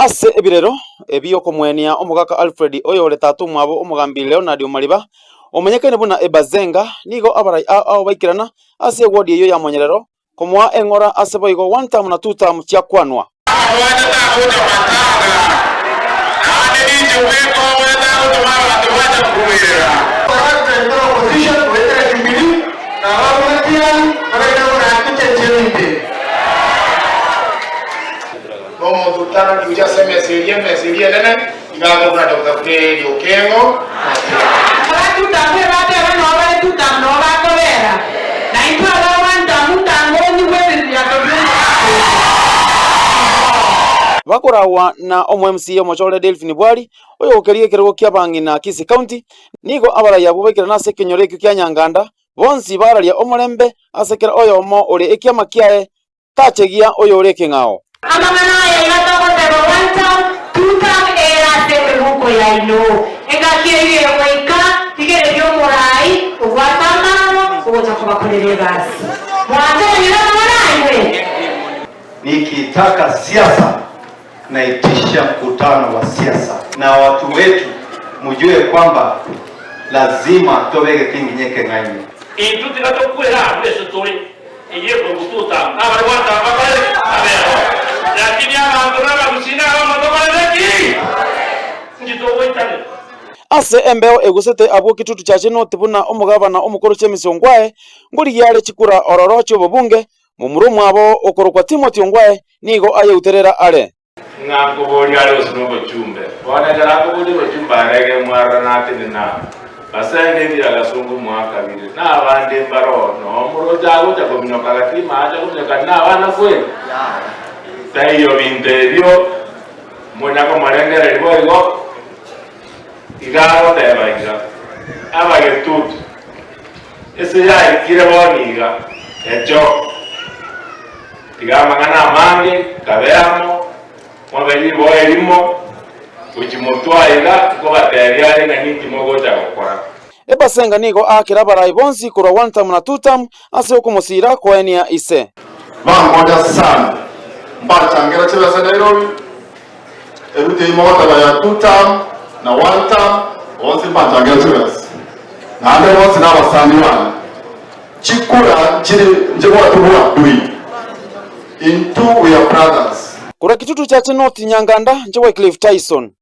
ase ebirero ebiyo komwenia omugaka Alfred oyole tatu mwabo omugambi Leonard Omariba omenyekane buna ebazenga nigo abarai ao baikirana ase ward eyo ya Monyerero komwa engora ase boigo 1 term na 2 term cia kwanwa como tutana kiuja sema seria nene igaga kuna Dr. Fred Okengo bakorawa na omwMC omochole Delphine Bwari oyo okerie kerego kia bangi na Kisii County nigo abarai abo baikira ase kenyore ekio kia Nyanganda bonsi bararia omorembe asekera oyo omo ore ekiama kiae tachegia oyo ore king'ao amangana yaigatoko tebo 1 term 2 term era sebe huko ya ino engakiri yemoika tigere byo morai ugwatamano ugotakuba kurere basi mwaje nyina morai nikitaka siasa naitisha mkutano wa siasa na watu wetu mjue kwamba lazima tobege kinginyeke ng'aini intuti gatokwera mbeso tori iye kututa abari wata abari abero lakini abantu n'abagusina abamadobale ngitoboitane ase embeo egusete abo kitutu chache notibuna omugabana omukuru Chemisi Ongwae nguri yale chikura ororo cy'obubunge mu murumu abo okorokwa Timothy Ongwae nigo ayeuterera ale ngako boli ale osinogo chumbe bona jarako boli bachumba arege mwara natinina basenge ndira gasungu mwaka bire na abandi mbaro no muroja agoja kominoka gatima aja kominoka na abana kwe tayo binterio monyako marengere ribo igaro tebaga abagetutu ese ya ikire boniga ejo tigamangana amange kabeamo mwabeli boelimo uchimotwaiga ko bateriale na niti mogoja gukora ebasenga nigo akira barai bonsi kurwa 1 term na 2 term ase okumosira koenia ise bangoja sana mbachangera chebasa Nairobi erute imota ya 2 term na 1 term onse mbachangera chebasa na ande onse na basandi bana chikura chiri njebo tuwa dui in two we are brothers kura kitutu chache North Nyanganda njewe Cliff Tyson.